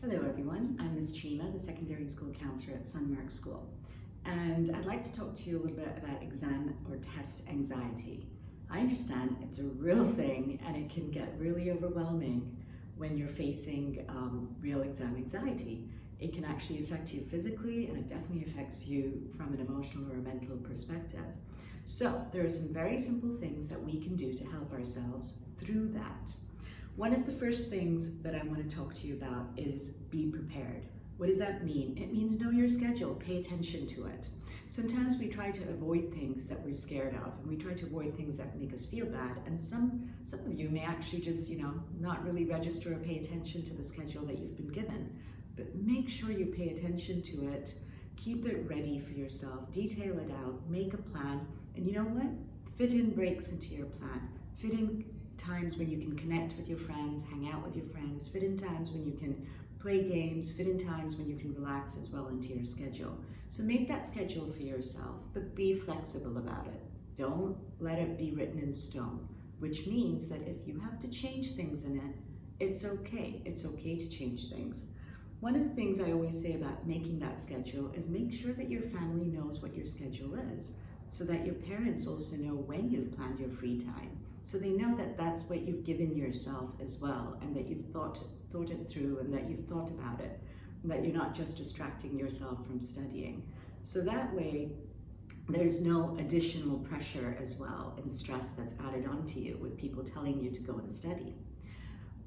Hello everyone, I'm Ms. Chima, the secondary school counsellor at Sunmarke School, and I'd like to talk to you a little bit about exam or test anxiety. I understand it's a real thing and it can get really overwhelming when you're facing real exam anxiety. It can actually affect you physically, and it definitely affects you from an emotional or a mental perspective. So there are some very simple things that we can do to help ourselves through that. One of the first things that I want to talk to you about is be prepared. What does that mean? It means know your schedule, pay attention to it. Sometimes we try to avoid things that we're scared of, and we try to avoid things that make us feel bad, and some of you may actually just, not really register or pay attention to the schedule that you've been given. But make sure you pay attention to it, keep it ready for yourself, detail it out, make a plan, and you know what? Fit in breaks into your plan. Fit in times when you can connect with your friends, hang out with your friends, fit in times when you can play games, fit in times when you can relax as well into your schedule. So make that schedule for yourself, but be flexible about it. Don't let it be written in stone, which means that if you have to change things in it, it's okay. It's okay to change things. One of the things I always say about making that schedule is make sure that your family knows what your schedule is, so that your parents also know when you've planned your free time. So they know that that's what you've given yourself as well, and that you've thought it through, and that you've thought about it, and that you're not just distracting yourself from studying. So that way, there's no additional pressure as well and stress that's added onto you with people telling you to go and study.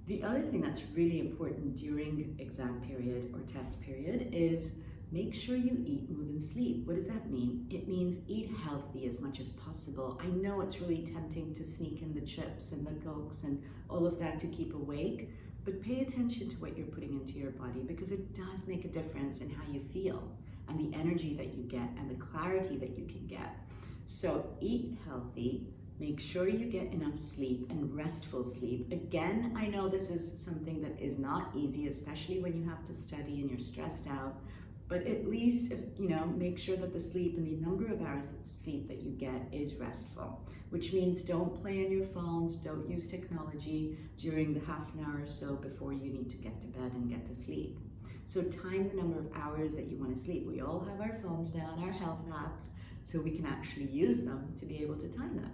The other thing that's really important during exam period or test period is make sure you eat, move, and sleep. What does that mean? It means eat healthy as much as possible. I know it's really tempting to sneak in the chips and the Cokes and all of that to keep awake, but pay attention to what you're putting into your body, because it does make a difference in how you feel and the energy that you get and the clarity that you can get. So eat healthy, make sure you get enough sleep and restful sleep. Again, I know this is something that is not easy, especially when you have to study and you're stressed out. But at least, make sure that the sleep and the number of hours of sleep that you get is restful, which means don't play on your phones, don't use technology during the half an hour or so before you need to get to bed and get to sleep. So time the number of hours that you want to sleep. We all have our phones now and our health apps, so we can actually use them to be able to time that.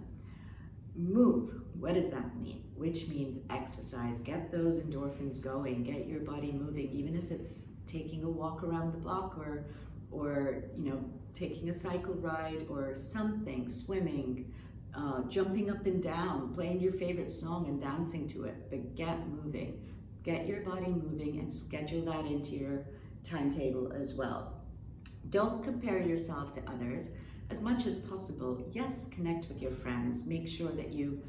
Move. What does that mean? Which means exercise. Get those endorphins going. Get your body moving, even if it's taking a walk around the block or taking a cycle ride or something, swimming, jumping up and down, playing your favorite song and dancing to it. But get moving. Get your body moving and schedule that into your timetable as well. Don't compare yourself to others. As much as possible, yes, connect with your friends. Make sure that you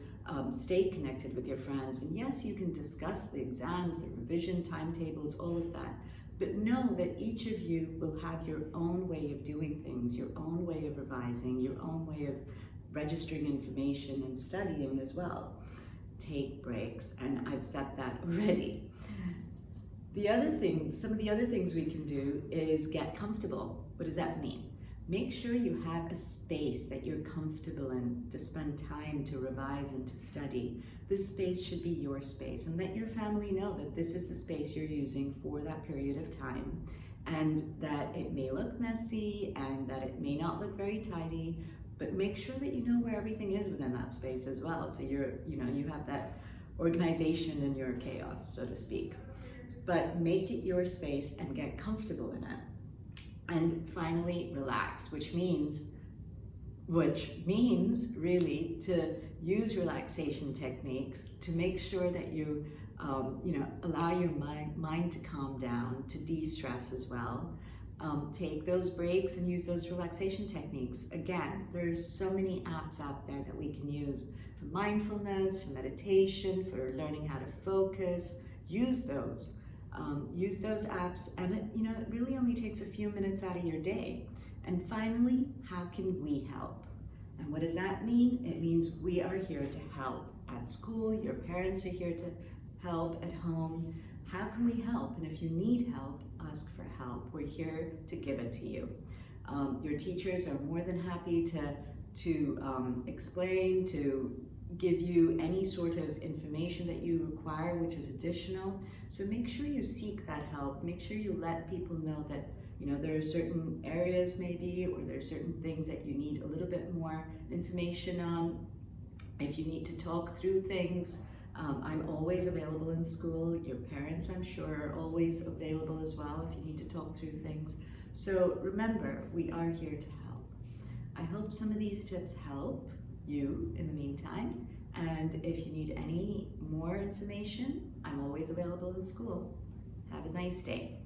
stay connected with your friends. And yes, you can discuss the exams, the revision timetables, all of that. But know that each of you will have your own way of doing things, your own way of revising, your own way of registering information and studying as well. Take breaks, and I've said that already. Some of the other things we can do is get comfortable. What does that mean? Make sure you have a space that you're comfortable in to spend time to revise and to study. This space should be your space, and let your family know that this is the space you're using for that period of time, and that it may look messy and that it may not look very tidy, but make sure that you know where everything is within that space as well. So you have that organization in your chaos, so to speak. But make it your space and get comfortable in it. And finally, relax, which means really to use relaxation techniques to make sure that you, allow your mind to calm down, to de-stress as well. Take those breaks and use those relaxation techniques. Again, there's so many apps out there that we can use for mindfulness, for meditation, for learning how to focus. Use those. Use those apps, and it really only takes a few minutes out of your day. And finally, how can we help? And what does that mean? It means we are here to help at school. Your parents are here to help at home. How can we help? And if you need help, ask for help. We're here to give it to you. Your teachers are more than happy to explain, to give you any sort of information that you require, which is additional. So make sure you seek that help. Make sure you let people know that, you know, there are certain areas maybe, or there are certain things that you need a little bit more information on. If you need to talk through things, I'm always available in school. Your parents, I'm sure, are always available as well if you need to talk through things. So remember, we are here to help. I hope some of these tips help you in the meantime. And if you need any more information, I'm always available in school. Have a nice day.